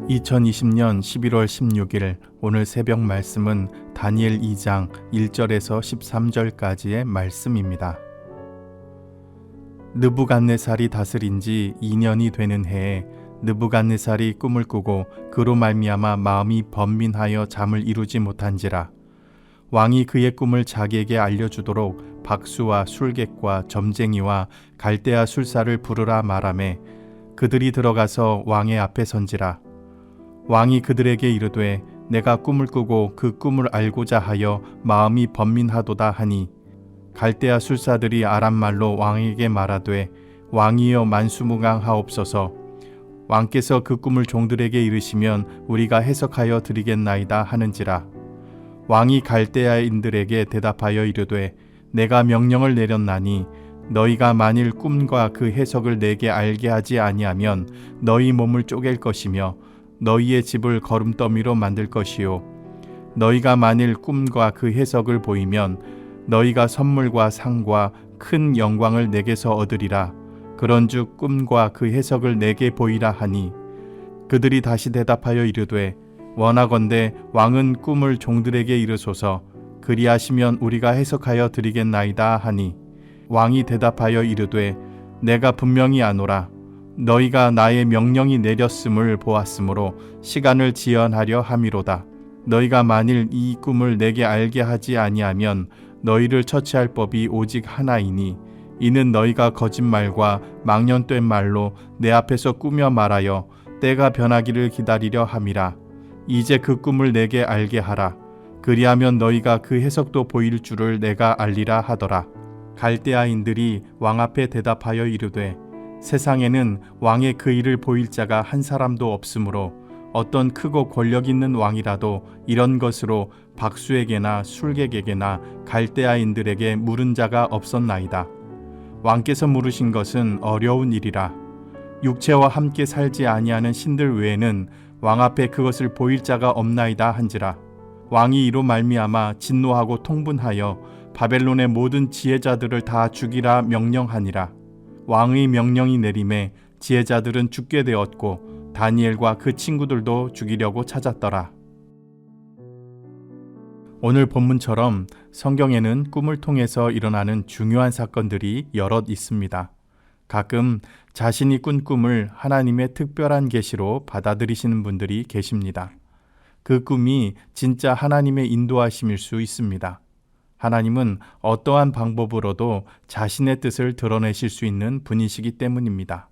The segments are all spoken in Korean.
2020년 11월 16일 오늘 새벽 말씀은 다니엘 2장 1절에서 13절까지의 말씀입니다. 느부갓네살이 다스린 지 2년이 되는 해에 느부갓네살이 꿈을 꾸고 그로 말미암아 마음이 번민하여 잠을 이루지 못한지라. 왕이 그의 꿈을 자기에게 알려주도록 박수와 술객과 점쟁이와 갈대아 술사를 부르라 말하매 그들이 들어가서 왕의 앞에 선지라. 왕이 그들에게 이르되 내가 꿈을 꾸고 그 꿈을 알고자 하여 마음이 번민하도다 하니 갈대아 술사들이 아람말로 왕에게 말하되 왕이여 만수무강하옵소서. 왕께서 그 꿈을 종들에게 이르시면 우리가 해석하여 드리겠나이다 하는지라. 왕이 갈대아인들에게 대답하여 이르되 내가 명령을 내렸나니 너희가 만일 꿈과 그 해석을 내게 알게 하지 아니하면 너희 몸을 쪼갤 것이며 너희의 집을 거름더미로 만들 것이요 너희가 만일 꿈과 그 해석을 보이면 너희가 선물과 상과 큰 영광을 내게서 얻으리라. 그런즉 꿈과 그 해석을 내게 보이라 하니 그들이 다시 대답하여 이르되 원하건대 왕은 꿈을 종들에게 이르소서. 그리하시면 우리가 해석하여 드리겠나이다 하니 왕이 대답하여 이르되 내가 분명히 아노라. 너희가 나의 명령이 내렸음을 보았으므로 시간을 지연하려 함이로다. 너희가 만일 이 꿈을 내게 알게 하지 아니하면 너희를 처치할 법이 오직 하나이니 이는 너희가 거짓말과 망령된 말로 내 앞에서 꾸며 말하여 때가 변하기를 기다리려 함이라. 이제 그 꿈을 내게 알게 하라. 그리하면 너희가 그 해석도 보일 줄을 내가 알리라 하더라. 갈대아인들이 왕 앞에 대답하여 이르되 세상에는 왕의 그 일을 보일 자가 한 사람도 없으므로 어떤 크고 권력 있는 왕이라도 이런 것으로 박수에게나 술객에게나 갈대아인들에게 물은 자가 없었나이다. 왕께서 물으신 것은 어려운 일이라. 육체와 함께 살지 아니하는 신들 외에는 왕 앞에 그것을 보일 자가 없나이다 한지라. 왕이 이로 말미암아 진노하고 통분하여 바벨론의 모든 지혜자들을 다 죽이라 명령하니라. 왕의 명령이 내림에 지혜자들은 죽게 되었고 다니엘과 그 친구들도 죽이려고 찾았더라. 오늘 본문처럼 성경에는 꿈을 통해서 일어나는 중요한 사건들이 여럿 있습니다. 가끔 자신이 꾼 꿈을 하나님의 특별한 계시로 받아들이시는 분들이 계십니다. 그 꿈이 진짜 하나님의 인도하심일 수 있습니다. 하나님은 어떠한 방법으로도 자신의 뜻을 드러내실 수 있는 분이시기 때문입니다.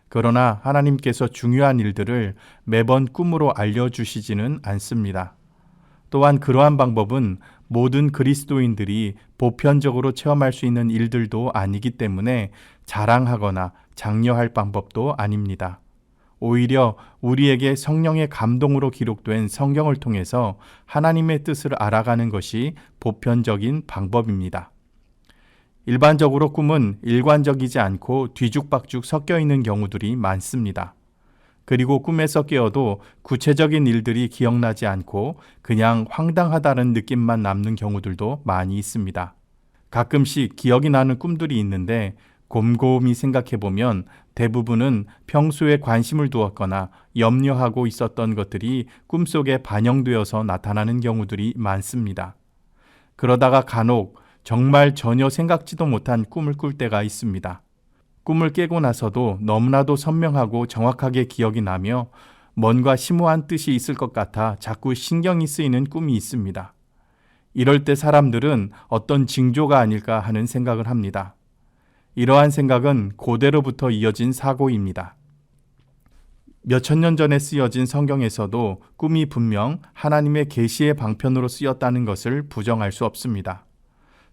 그러나 하나님께서 중요한 일들을 매번 꿈으로 알려주시지는 않습니다. 또한 그러한 방법은 모든 그리스도인들이 보편적으로 체험할 수 있는 일들도 아니기 때문에 자랑하거나 장려할 방법도 아닙니다. 오히려 우리에게 성령의 감동으로 기록된 성경을 통해서 하나님의 뜻을 알아가는 것이 보편적인 방법입니다. 일반적으로 꿈은 일관적이지 않고 뒤죽박죽 섞여 있는 경우들이 많습니다. 그리고 꿈에서 깨어도 구체적인 일들이 기억나지 않고 그냥 황당하다는 느낌만 남는 경우들도 많이 있습니다. 가끔씩 기억이 나는 꿈들이 있는데 곰곰이 생각해보면 대부분은 평소에 관심을 두었거나 염려하고 있었던 것들이 꿈속에 반영되어서 나타나는 경우들이 많습니다. 그러다가 간혹 정말 전혀 생각지도 못한 꿈을 꿀 때가 있습니다. 꿈을 깨고 나서도 너무나도 선명하고 정확하게 기억이 나며 뭔가 심오한 뜻이 있을 것 같아 자꾸 신경이 쓰이는 꿈이 있습니다. 이럴 때 사람들은 어떤 징조가 아닐까 하는 생각을 합니다. 이러한 생각은 고대로부터 이어진 사고입니다. 몇천 년 전에 쓰여진 성경에서도 꿈이 분명 하나님의 계시의 방편으로 쓰였다는 것을 부정할 수 없습니다.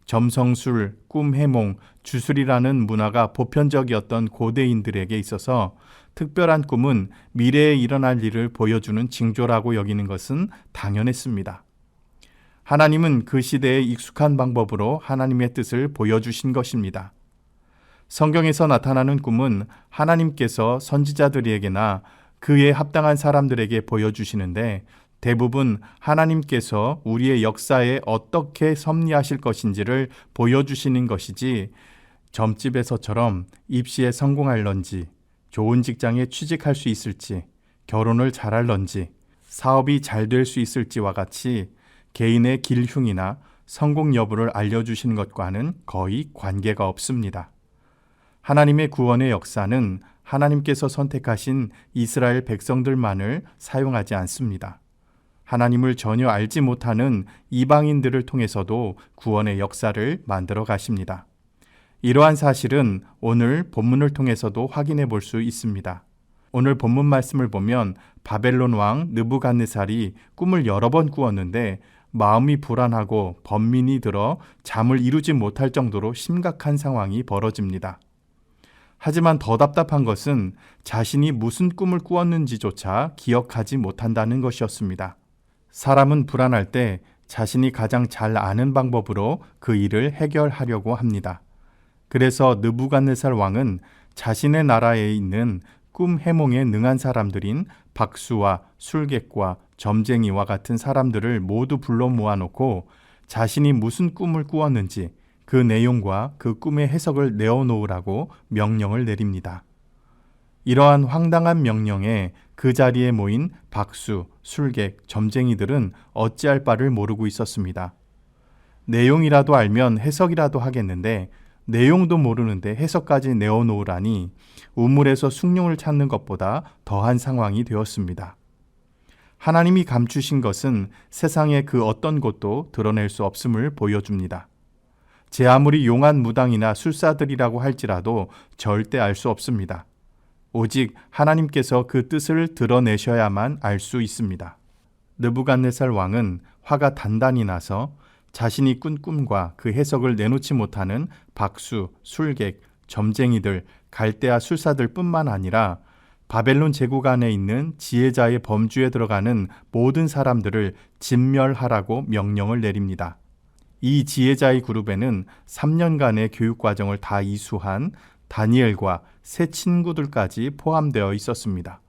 점성술, 꿈해몽, 주술이라는 문화가 보편적이었던 고대인들에게 있어서 특별한 꿈은 미래에 일어날 일을 보여주는 징조라고 여기는 것은 당연했습니다. 하나님은 그 시대에 익숙한 방법으로 하나님의 뜻을 보여주신 것입니다. 성경에서 나타나는 꿈은 하나님께서 선지자들에게나 그에 합당한 사람들에게 보여주시는데 대부분 하나님께서 우리의 역사에 어떻게 섭리하실 것인지를 보여주시는 것이지 점집에서처럼 입시에 성공할런지 좋은 직장에 취직할 수 있을지 결혼을 잘할런지, 사업이 잘 될 수 있을지와 같이 개인의 길흉이나 성공 여부를 알려주시는 것과는 거의 관계가 없습니다. 하나님의 구원의 역사는 하나님께서 선택하신 이스라엘 백성들만을 사용하지 않습니다. 하나님을 전혀 알지 못하는 이방인들을 통해서도 구원의 역사를 만들어 가십니다. 이러한 사실은 오늘 본문을 통해서도 확인해 볼 수 있습니다. 오늘 본문 말씀을 보면 바벨론 왕 느부갓네살이 꿈을 여러 번 꾸었는데 마음이 불안하고 번민이 들어 잠을 이루지 못할 정도로 심각한 상황이 벌어집니다. 하지만 더 답답한 것은 자신이 무슨 꿈을 꾸었는지조차 기억하지 못한다는 것이었습니다. 사람은 불안할 때 자신이 가장 잘 아는 방법으로 그 일을 해결하려고 합니다. 그래서 느부갓네살 왕은 자신의 나라에 있는 꿈 해몽에 능한 사람들인 박수와 술객과 점쟁이와 같은 사람들을 모두 불러 모아놓고 자신이 무슨 꿈을 꾸었는지 그 내용과 그 꿈의 해석을 내어놓으라고 명령을 내립니다. 이러한 황당한 명령에 그 자리에 모인 박수, 술객, 점쟁이들은 어찌할 바를 모르고 있었습니다. 내용이라도 알면 해석이라도 하겠는데 내용도 모르는데 해석까지 내어놓으라니 우물에서 숭늉을 찾는 것보다 더한 상황이 되었습니다. 하나님이 감추신 것은 세상의 그 어떤 곳도 드러낼 수 없음을 보여줍니다. 제 아무리 용한 무당이나 술사들이라고 할지라도 절대 알 수 없습니다. 오직 하나님께서 그 뜻을 드러내셔야만 알 수 있습니다. 느부갓네살 왕은 화가 단단히 나서 자신이 꾼 꿈과 그 해석을 내놓지 못하는 박수, 술객, 점쟁이들, 갈대아 술사들 뿐만 아니라 바벨론 제국 안에 있는 지혜자의 범주에 들어가는 모든 사람들을 진멸하라고 명령을 내립니다. 이 지혜자의 그룹에는 3년간의 교육과정을 다 이수한 다니엘과 세 친구들까지 포함되어 있었습니다.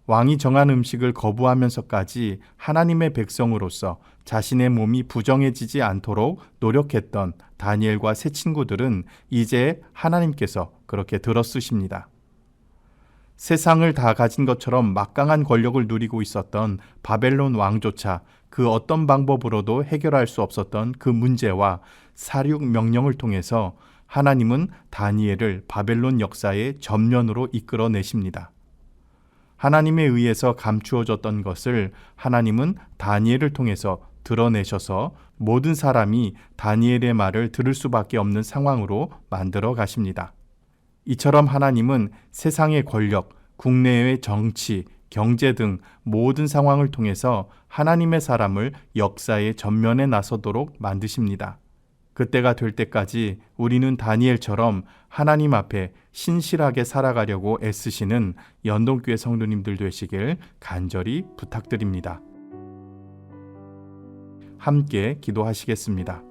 왕이 정한 음식을 거부하면서까지 하나님의 백성으로서 자신의 몸이 부정해지지 않도록 노력했던 다니엘과 세 친구들은 이제 하나님께서 그렇게 들어쓰십니다. 세상을 다 가진 것처럼 막강한 권력을 누리고 있었던 바벨론 왕조차 그 어떤 방법으로도 해결할 수 없었던 그 문제와 사륙 명령을 통해서 하나님은 다니엘을 바벨론 역사의 전면으로 이끌어내십니다. 하나님에 의해서 감추어졌던 것을 하나님은 다니엘을 통해서 드러내셔서 모든 사람이 다니엘의 말을 들을 수밖에 없는 상황으로 만들어 가십니다. 이처럼 하나님은 세상의 권력, 국내의 정치, 경제 등 모든 상황을 통해서 하나님의 사람을 역사의 전면에 나서도록 만드십니다. 그때가 될 때까지 우리는 다니엘처럼 하나님 앞에 신실하게 살아가려고 애쓰시는 연동교회 성도님들 되시길 간절히 부탁드립니다. 함께 기도하시겠습니다.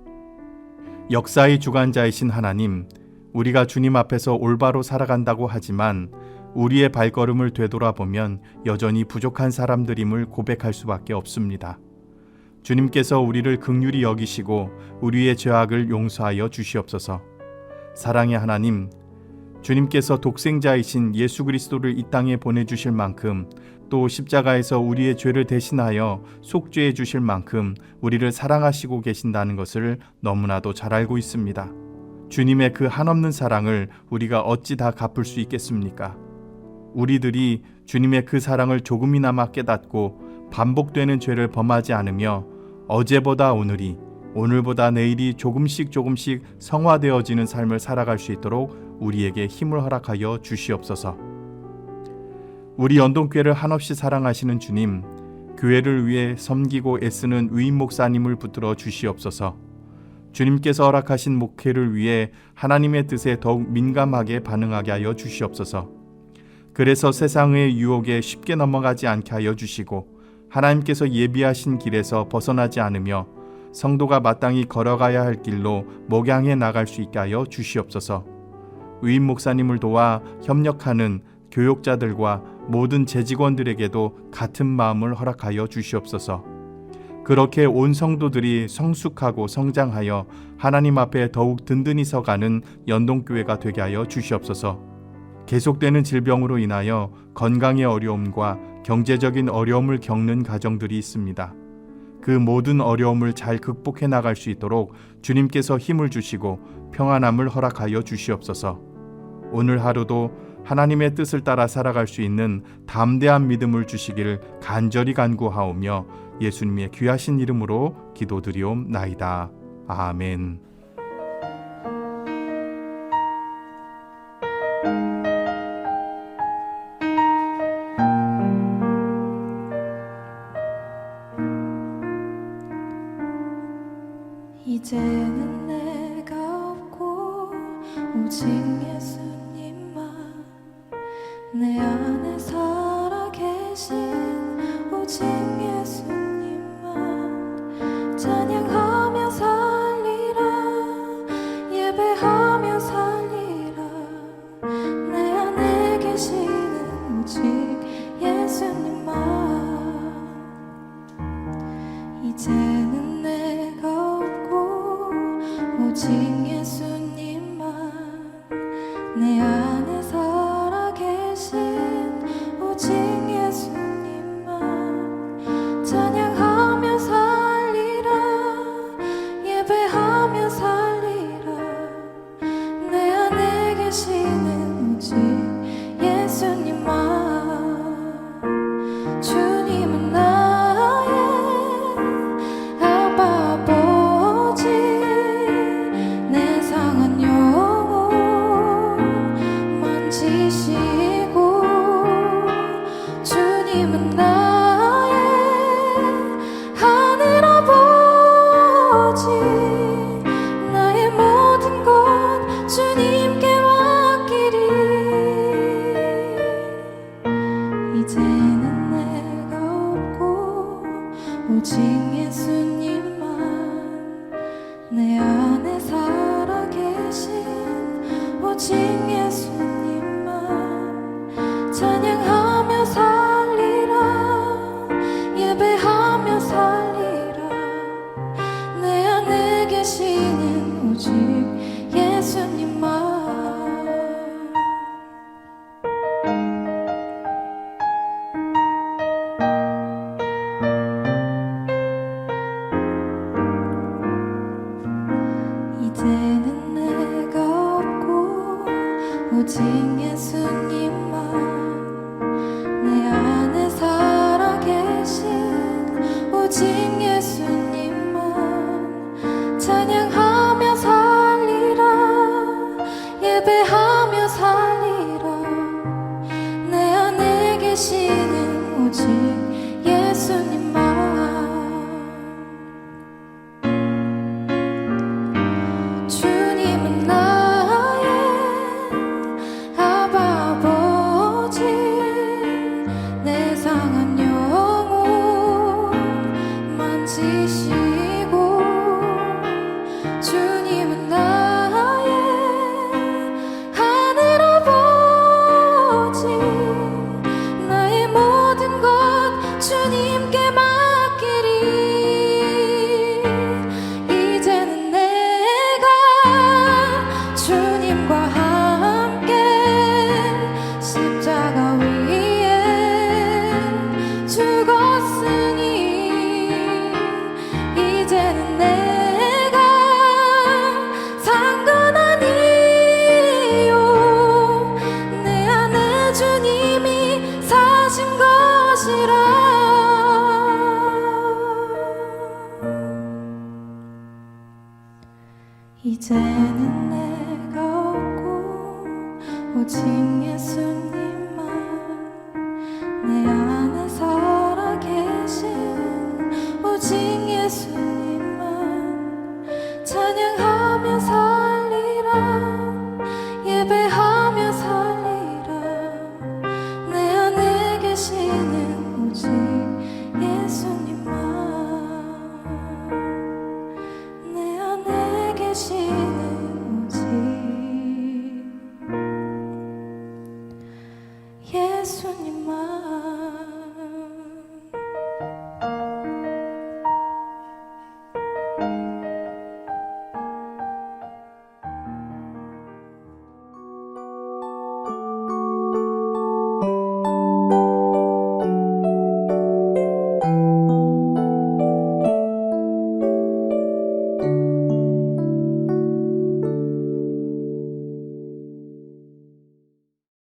역사의 주관자이신 하나님, 우리가 주님 앞에서 올바로 살아간다고 하지만 우리의 발걸음을 되돌아보면 여전히 부족한 사람들임을 고백할 수밖에 없습니다. 주님께서 우리를 긍휼히 여기시고 우리의 죄악을 용서하여 주시옵소서. 사랑의 하나님, 주님께서 독생자이신 예수 그리스도를 이 땅에 보내주실 만큼 또 십자가에서 우리의 죄를 대신하여 속죄해 주실 만큼 우리를 사랑하시고 계신다는 것을 너무나도 잘 알고 있습니다. 주님의 그 한없는 사랑을 우리가 어찌 다 갚을 수 있겠습니까? 우리들이 주님의 그 사랑을 조금이나마 깨닫고 반복되는 죄를 범하지 않으며 어제보다 오늘이, 오늘보다 내일이 조금씩 성화되어지는 삶을 살아갈 수 있도록 우리에게 힘을 허락하여 주시옵소서. 우리 연동교회를 한없이 사랑하시는 주님, 교회를 위해 섬기고 애쓰는 위임 목사님을 붙들어 주시옵소서. 주님께서 허락하신 목회를 위해 하나님의 뜻에 더욱 민감하게 반응하게 하여 주시옵소서. 그래서 세상의 유혹에 쉽게 넘어가지 않게 하여 주시고 하나님께서 예비하신 길에서 벗어나지 않으며 성도가 마땅히 걸어가야 할 길로 목양해 나갈 수 있게 하여 주시옵소서. 위임 목사님을 도와 협력하는 교육자들과 모든 재직원들에게도 같은 마음을 허락하여 주시옵소서. 그렇게 온 성도들이 성숙하고 성장하여 하나님 앞에 더욱 든든히 서가는 연동교회가 되게 하여 주시옵소서. 계속되는 질병으로 인하여 건강의 어려움과 경제적인 어려움을 겪는 가정들이 있습니다. 그 모든 어려움을 잘 극복해 나갈 수 있도록 주님께서 힘을 주시고 평안함을 허락하여 주시옵소서. 오늘 하루도 하나님의 뜻을 따라 살아갈 수 있는 담대한 믿음을 주시기를 간절히 간구하오며 예수님의 귀하신 이름으로 기도드리옵나이다. 아멘. 이제는 내가 없고 오직 예수님만 내 안에 살아계신 오직 예수님만 찬양하며 살리라 예배하며 살리라 내 안에 계시는 오직 예수님만 이제는 내가 오직 예수님만 내 안에 살아계신 오직 예수님만 찬양하며 살리라 예배하며 살리라 내 안에 계시는 오직 예수님만 주님은 나의 아빠 아버지 내 상한 영혼 만지시고 주님은 나의 하늘 아버지 나의 모든 것 주님께 맡기리 이제는 내가 없고 오직 예수님만 내 안에 살아계신 오직 예수님만 찬양하며 살리라 예배하며 살리라 내 안에 계시는 오직 예수님만 이제는 내가 없고 오직 예수님만 내 안에 살아계신 오직 예수님만 찬양하며 살리라 예배하며 살리라 내 안에 계시는 오직 예수님만 주님은 나의 아빠 아버지 내 상한 영혼 만지시고 주님은 나의 하늘 아버지 나의 모든 것 주님께 맡기리 이제는 내가 주님과 함께 십자가 위에 죽었으니 이제는 내가 산 건 아니요 내 안에 주님이 사신 것이라 이제는 내가 없고 오직 예수님만 내 안에 살아계신 오직 예수님만 찬양하며 살리라 예배하며 살리라 내 안에 계시는 오직 예수님만 내 안에 계시는 오직 예수님만